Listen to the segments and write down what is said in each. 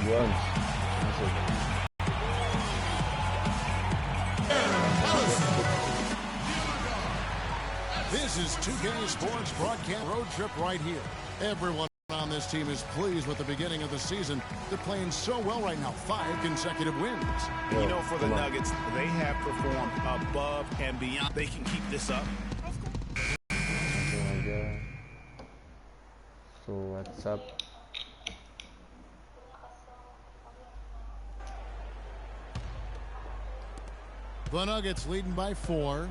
Once. Masuk. This is 2K Sports Broadcast Road Trip right here. Everyone on this team is pleased with the beginning of the season. They're playing so well right now. 5 consecutive wins. You know, for the Nuggets, they have performed above and beyond. They can keep this up. So what's up? The Nuggets leading by 4.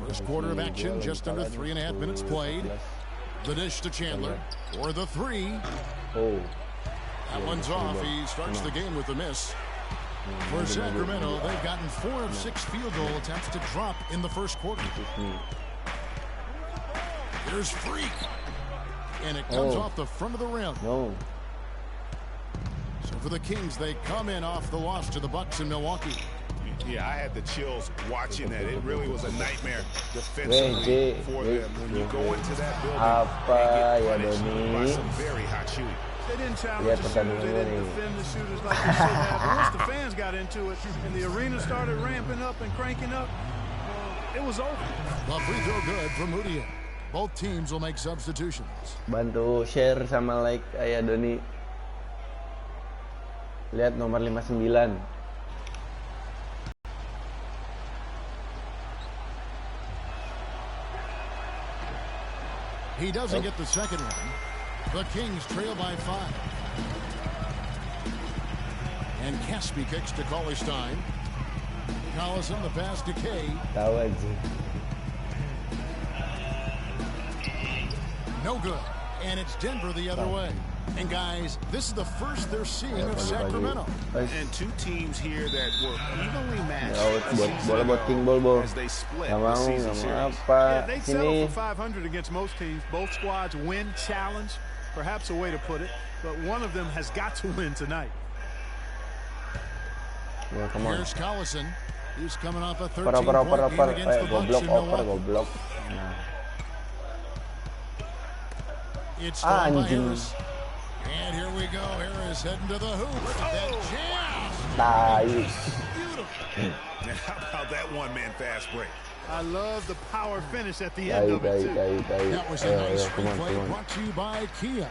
First quarter of action, just under 3.5 minutes played. The dish to Chandler for the 3. Oh, that one's off. He starts the game with a miss. For Sacramento, they've gotten 4 of 6 field goal attempts to drop in the first quarter. Here's Freak, and it comes off the front of the rim. No. So for the Kings, they come in off the loss to the Bucks in Milwaukee. Yeah, I had the chills watching that. It really was a nightmare defensively for them. When you go into that building and get punished by some very hot shooting. They didn't challenge the shooters. They didn't defend the shooters like they should have. Once the fans got into it and the arena started ramping up and cranking up, it was over. The free throw good for Moody. Both teams will make substitutions. Bantu share sama like Ayah Doni. Lihat nomor 59. He doesn't get the second one. The Kings trail by 5. And Caspi kicks to Cauley-Stein. Collison the pass to K. Tahu aja. No good. And it's Denver the other way. And guys, this is the first they're seeing of Sacramento. And 2 teams here that were evenly matched as they split the season series. Yeah, they settle for 500 against most teams. Both squads win, challenge, perhaps a way to put it. But one of them has got to win tonight. Yeah, come on. Here's Collison. He's coming off a 13-point game against the Bucks in Milwaukee. It's stolen by Harris. And here we go. Harris heading to the hoop. Look at that jam. Beautiful. How about that one-man fast break? I love the power finish at the end of it, too. That was a nice replay brought to you by Kia.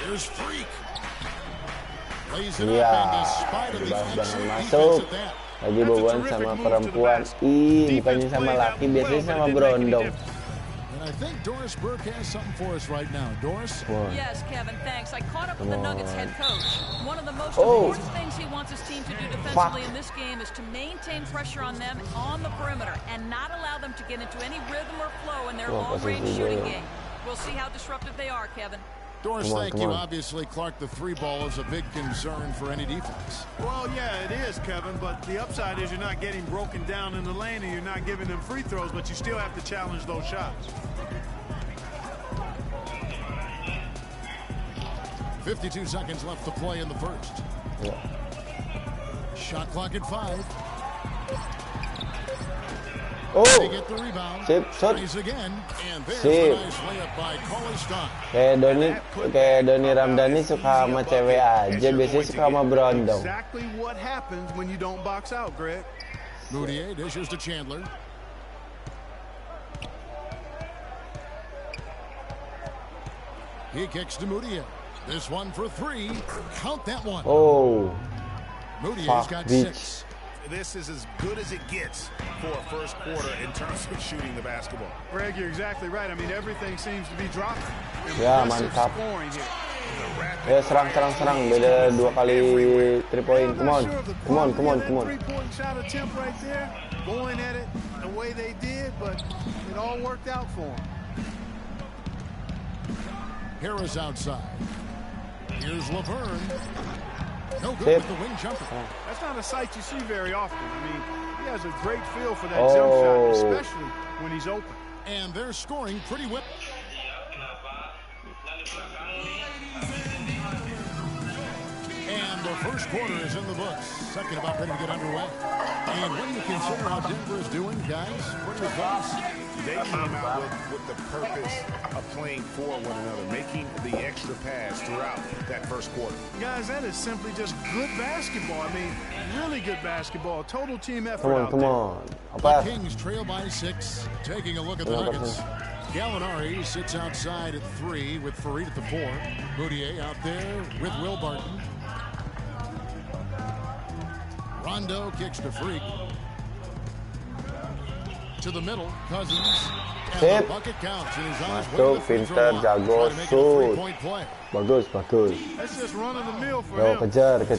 Here's Freak. Lays it up, and despite of the excellent defense at that. Lagi boboan sama perempuan. Ih, bukannya sama laki, biasanya sama berondong. I think Doris Burke has something for us right now. Doris? Yes, Kevin, thanks. I caught up with the Nuggets head coach. One of the most important things he wants his team to do defensively in this game is to maintain pressure on them on the perimeter and not allow them to get into any rhythm or flow in their long-range shooting game. We'll see how disruptive they are, Kevin. Doris, thank you. Obviously, Clark, the 3 ball is a big concern for any defense. Well, yeah, it is, Kevin, but the upside is you're not getting broken down in the lane and you're not giving them free throws, but you still have to challenge those shots. 52 seconds left to play in the first. Shot clock at 5. They get the rebound. Tries again, and there's a nice layup by Cauley-Stein. Kayak Doni Ramdhani suka sama cewek aja, biasanya suka sama berondong. Exactly what happens when you don't box out, Greg. Moutier dishes to Chandler. He kicks to Moutier. This one for 3. Count that one. Moutier's got 6. This is as good as it gets for a first quarter in terms of shooting the basketball. Greg, you're exactly right. I mean, everything seems to be dropping. Ya, mantap. Ya, serang. Beda 2 kali 3 point. Come on. 3-point shot attempt right there. Going at it the way they did, but it all worked out for them. Harris outside. Here's Laverne. No good with the wing jumper. That's not a sight you see very often. I mean, he has a great feel for that jump shot, especially when he's open. And they're scoring pretty well. And the first quarter is in the books. Second about ready to get underway. And when you consider how Denver is doing, guys, what are your thoughts? They came out with the purpose of playing for one another, making the extra pass throughout that first quarter. Guys, that is simply just good basketball. I mean, really good basketball. Total team effort out there. Come on. The Kings trail by 6. Taking a look at the Nuggets. Gallinari sits outside at 3 with Farid at the 4. Moutier out there with Will Barton. Rondo kicks to Freak. To the middle, Cousins. And the bucket counts. And he's on his way to the free throw line. Jago, Trying to make it a 3-point play. Bagus. That's just run of the mill for Yo, him. kejar. Yo, kita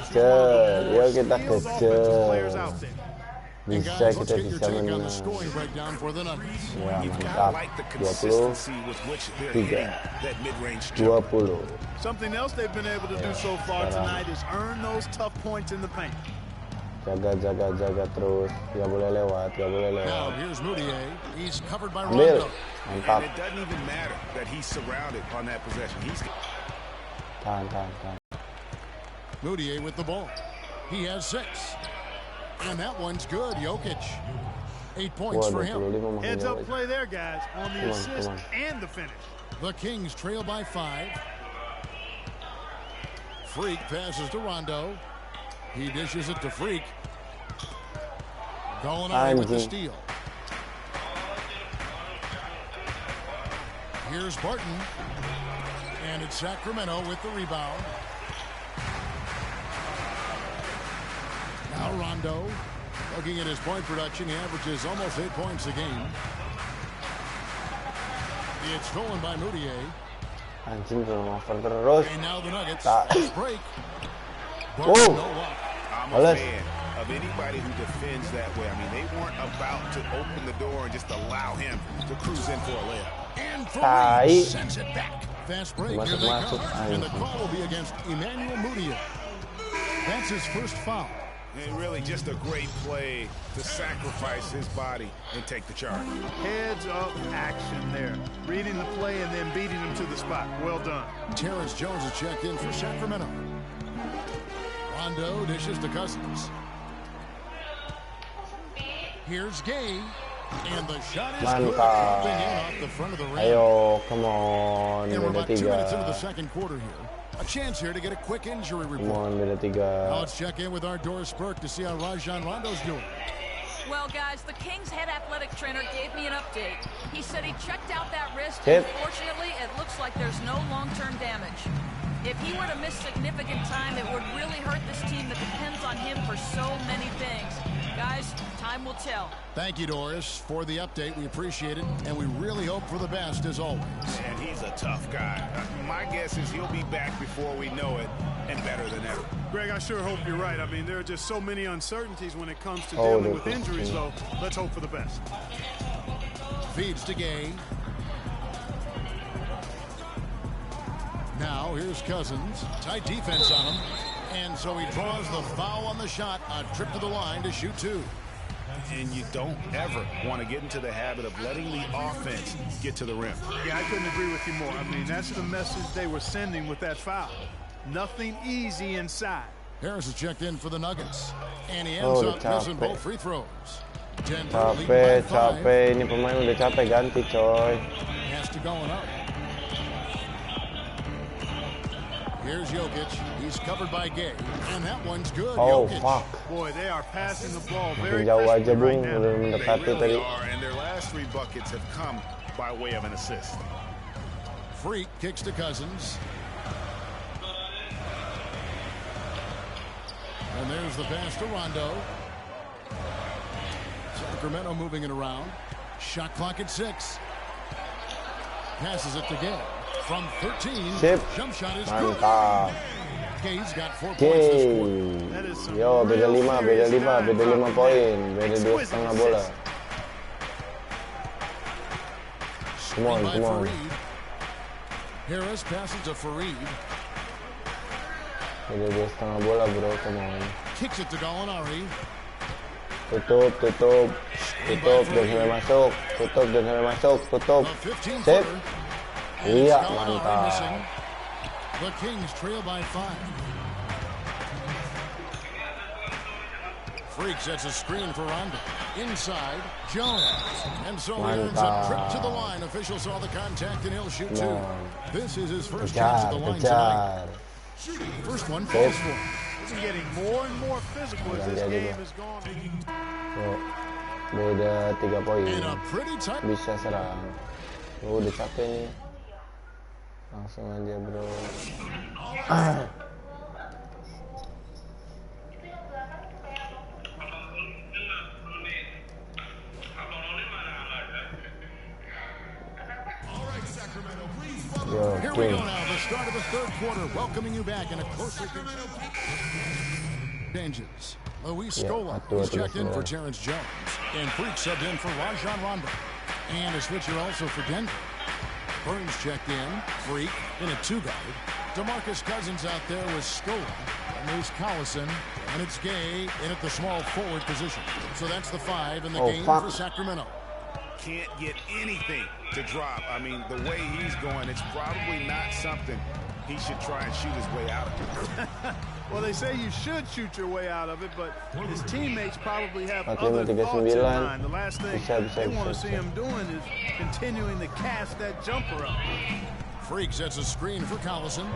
Skilled offensive players kejar. out there. And Bisa guys, let's kita get your bisa take on the menang. scoring breakdown for the Nuggets. Ya, You've got to mantap. like the 20, consistency with which they're hitting that mid-range jump. 20. Something else they've been able to do so far tonight is earn those tough points in the paint. Jaga terus. Gak boleh lewat. Now here's Moutier. He's covered by Ambil. Rondo. Mantap. And it doesn't even matter that he's surrounded on that possession. Tahan. Moutier with the ball. He has 6. And that one's good. Jokic. 8 points for him. 25 Heads makin up play there, guys, on the assist come on. and the finish. The Kings trail by 5. Freak passes to Rondo. He dishes it to Freak. Gallinari with the steal. Here's Barton. And it's Sacramento with the rebound. Now Rondo. Looking at his point production, he averages almost 8 points a game. It's stolen by Moutier. Anjing turnover terus. And now the Nuggets Tak. break. Oh. Barton, no luck. I'm a fan of anybody who defends that way. I mean, they weren't about to open the door and just allow him to cruise in for a layup. And Tai. Farid sends it back. Fast break, here they Masuk. come. And the call will be against Emmanuel Moutier. That's his first foul. And really just a great play to sacrifice his body and take the charge. Heads up action there. Reading the play and then beating him to the spot. Well done. Terrence Jones is checked in for Sacramento. Rondo dishes to Cousins. Here's Gay. And the shot is good. Mantap. Dropping in off the front of the rim. Ayo, come on. And we're Beda about 2 minutes into the 3. second quarter here. A chance here to get a quick injury Come report. on, beda 3. Now let's check in with our Doris Burke to see how Rajon Rondo's doing. Well, guys, the Kings head athletic trainer gave me an update. He said he checked out that wrist, Hit. and fortunately, it looks like there's no long-term damage. If he were to miss significant time, it would really hurt this team that depends on him for so many things. Guys, time will tell. Thank you, Doris, for the update. We appreciate it, and we really hope for the best, as always. And he's a tough guy. My guess is he'll be back before we know it and better than ever. Greg, I sure hope you're right. I mean, there are just so many uncertainties when it comes to dealing with injuries, so let's hope for the best. Feeds to Gay. Now, here's Cousins. Tight defense on him. And so he draws the foul on the shot. A trip to the line to shoot 2. And you don't ever want to get into the habit of letting the offense get to the rim. Yeah, I couldn't agree with you more. I mean, that's the message they were sending with that foul. Nothing easy inside. Harris is checked in for the Nuggets. And he ends up missing both free throws. Denver leading by 5. Capek. Ini pemain udah capek, ganti coy. Has to going up. Here's Jokic. He's covered by Gay. And that one's good. Oh, Jokic. fuck. Boy, they are passing the ball Makin very jauh aja, crisply Bung. right now. Udah They mendekati really tadi. are, and their last 3 buckets have come by way of an assist. Freak kicks to Cousins. And there's the pass to Rondo. Sacramento moving it around. Shot clock at 6. Passes it to Gay. From 13, Sip. jump shot is Mantap. good. Gay's got 4 points this quarter. That is some Yo, beda real 5, serious beda 5 diving poin. Beda Exquisite 2,5 bola. assist. Come on, By come on. Farid. Harris passes to Farid. Beda 2,5 bola, bro. Come on. Kicks it to Gallinari. Tutup. Tutup dan sampai masuk. Tutup dan sampai masuk. Tutup. A 15 Sip. footer. Iya, Gallinari mantap. missing. The Kings trail by 5. Freak sets a screen for Rondo. Inside, Jones. And so he earns a trip to the line. Officials saw the contact and he'll shoot two. This is his first chance at the line tonight. First one falls for him. He's getting more and more physical as this game has gone. So, beda 3 poin. And a pretty tight. Bisa serang. Udah capek nih. Langsung aja, bro. Here we go now, the start of the third quarter, welcoming you back in a closer changes. Luis Scola is checked in for Terrence Jones, and Freak subbed in for Rajon Rondo. And a switcher also for Denver. Burns checked in, Freak in a 2-guard. DeMarcus Cousins out there with Scola, and there's Collison, and it's Gay in at the small forward position. So that's the 5 in the game for Sacramento. Can't get anything to drop. I mean, the way he's going, it's probably not something he should try and shoot his way out of. Well, they say you should shoot your way out of it, but his teammates probably have other thoughts in mind. The last thing they want to see him doing is continuing to cast that jumper up. Freak sets a screen for Collison.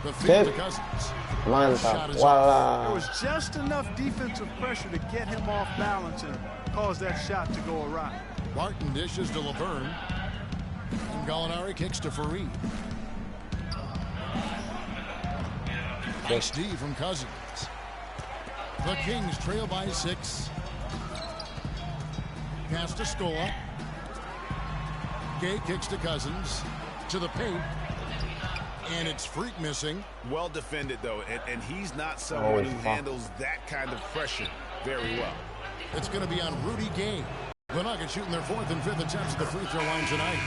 The feed to Cousins. Mantap. There was just enough defensive pressure to get him off balance and cause that shot to go awry. Barton dishes to Laverne. And Gallinari kicks to Fareed. Nice D from Cousins. The Kings trail by 6. Pass to Scola. Gay kicks to Cousins. To the paint. And it's Freak missing. Well defended, though, and he's not someone who handles that kind of pressure very well. It's going to be on Rudy Gay. The Nuggets shooting their 4th and 5th attempts at the free throw line tonight.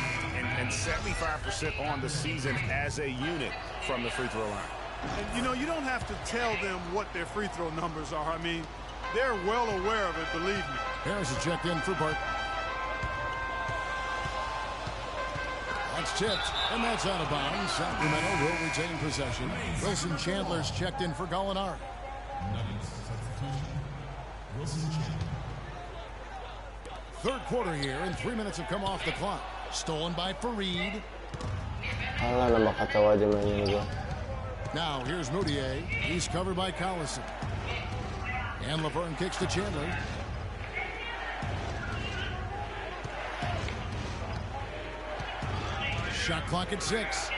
And 75% on the season as a unit from the free throw line. And, you know, you don't have to tell them what their free throw numbers are. I mean, they're well aware of it, believe me. Harris is checked in for Barton. That's tipped, and that's out of bounds. Sacramento will retain possession. Wilson Chandler's checked in for Gallinari. Third quarter here, and 3 minutes have come off the clock. Stolen by Fareed. Alah, nambah kacau aja mainnya gua. Now, here's Moutier. He's covered by Collison. And Laverne kicks to Chandler. Shot clock at 6.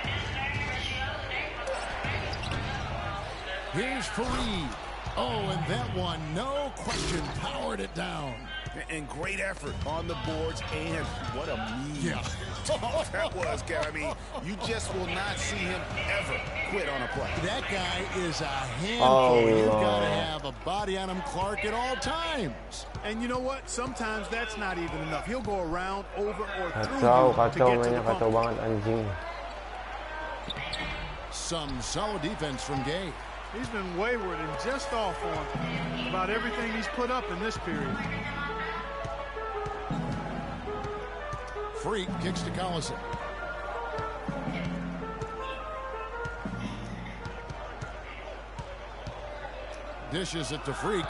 Here's Fareed. Oh, and that one, no question, powered it down. And great effort on the boards, and what a move. Yeah. That was, Kev. I mean, you just will not see him ever quit on a play. That guy is a handful. You've got to have a body on him, Clark, at all times. And you know what? Sometimes that's not even enough. He'll go around, over, or through Kacau, you to kacau get to mainnya, the kacau bump. banget anjing. Some solid defense from Gay. He's been wayward and just off on about everything he's put up in this period. Freak kicks to Collison. Dishes it to Freak.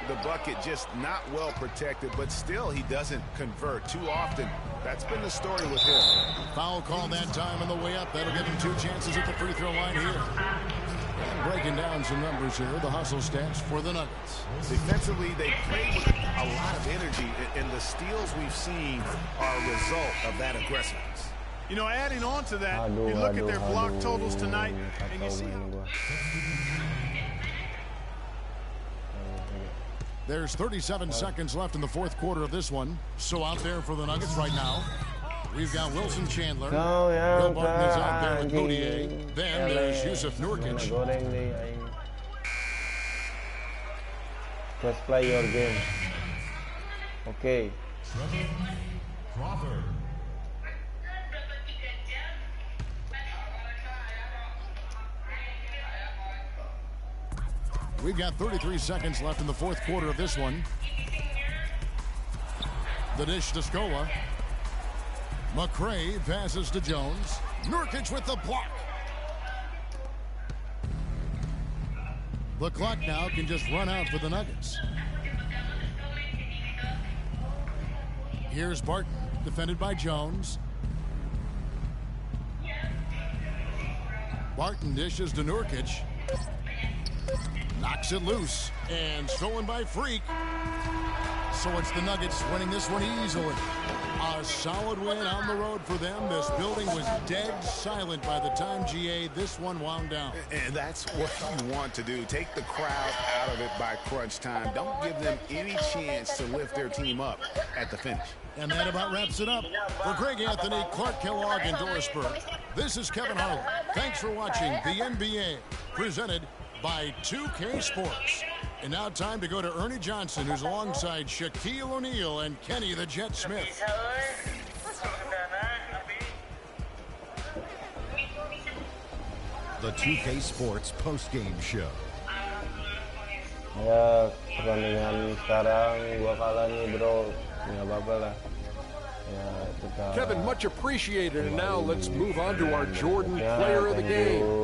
The bucket just not well protected, but still he doesn't convert too often. That's been the story with him. Foul call that time on the way up. That'll give him 2 chances at the free throw line here. And breaking down some numbers here, the hustle stats for the Nuggets. Defensively, they played with a lot of energy, and the steals we've seen are a result of that aggressiveness. You know, adding on to that, you look at their block totals tonight, and you see There's 37 seconds left in the 4th quarter of this one. So out there for the Nuggets right now, we've got Wilson Chandler. Will Barton is out there with Moutier. Then there's Yusuf Nurkic. Just play your game. Okay. We've got 33 seconds left in the 4th quarter of this one. The dish to Scola. McRae passes to Jones. Nurkic with the block. The clock now can just run out for the Nuggets. Here's Barton, defended by Jones. Barton dishes to Nurkic. Knocks it loose and stolen by Freak. So it's the Nuggets winning this one easily. A solid win on the road for them. This building was dead silent by the time, GA, this one wound down. And that's what you want to do. Take the crowd out of it by crunch time. Don't give them any chance to lift their team up at the finish. And that about wraps it up. For Greg Anthony, Clark Kellogg, and Dorisburg, this is Kevin Harlan. Thanks for watching the NBA, presented by 2K Sports. And now time to go to Ernie Johnson, who's alongside Shaquille O'Neal and Kenny the Jet Smith. The 2K Sports postgame show. Ya, pertandingan sekarang gua kalah nih, bro. Nggak apa-apa lah. Kevin, much appreciated. And now let's move on to our Jordan player of the game.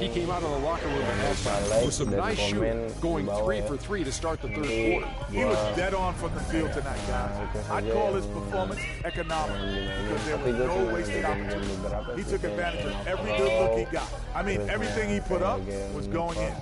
He came out of the locker room at halftime with some nice shooting, going 3 for 3 to start the third quarter. He was dead on from the field tonight, guys. I'd call his performance economical because there was no wasted opportunity. He took advantage of every good look he got. I mean, everything he put up was going in.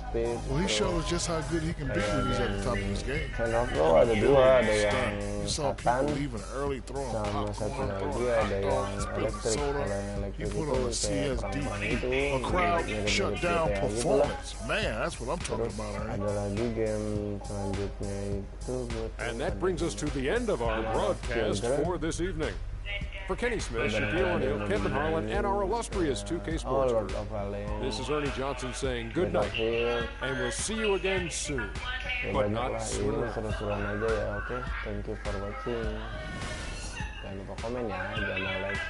Well, he shows just how good he can be when he's at the top of his game. Ada dua, ada yang You saw people leaving early throwing sama satu lagi ada yang elektrik. Kalau yang he elektrik put on a itu kayak CSD, perang itu a crowd shut down gitu lah. performance. Man, that's what I'm talking Terus about. Right? ada lagi game selanjutnya itu buat And that brings us to the end of our broadcast for this evening. For Kenny Smith, Shaquille O'Neal, Kevin Harlan, and our illustrious 2K Sports Lord crew, of Valais. this is Ernie Johnson saying good night, and we'll see you again soon, but not sooner. Seru-seruan aja ya, oke. Thank you for watching. Jangan lupa komen ya, jangan like.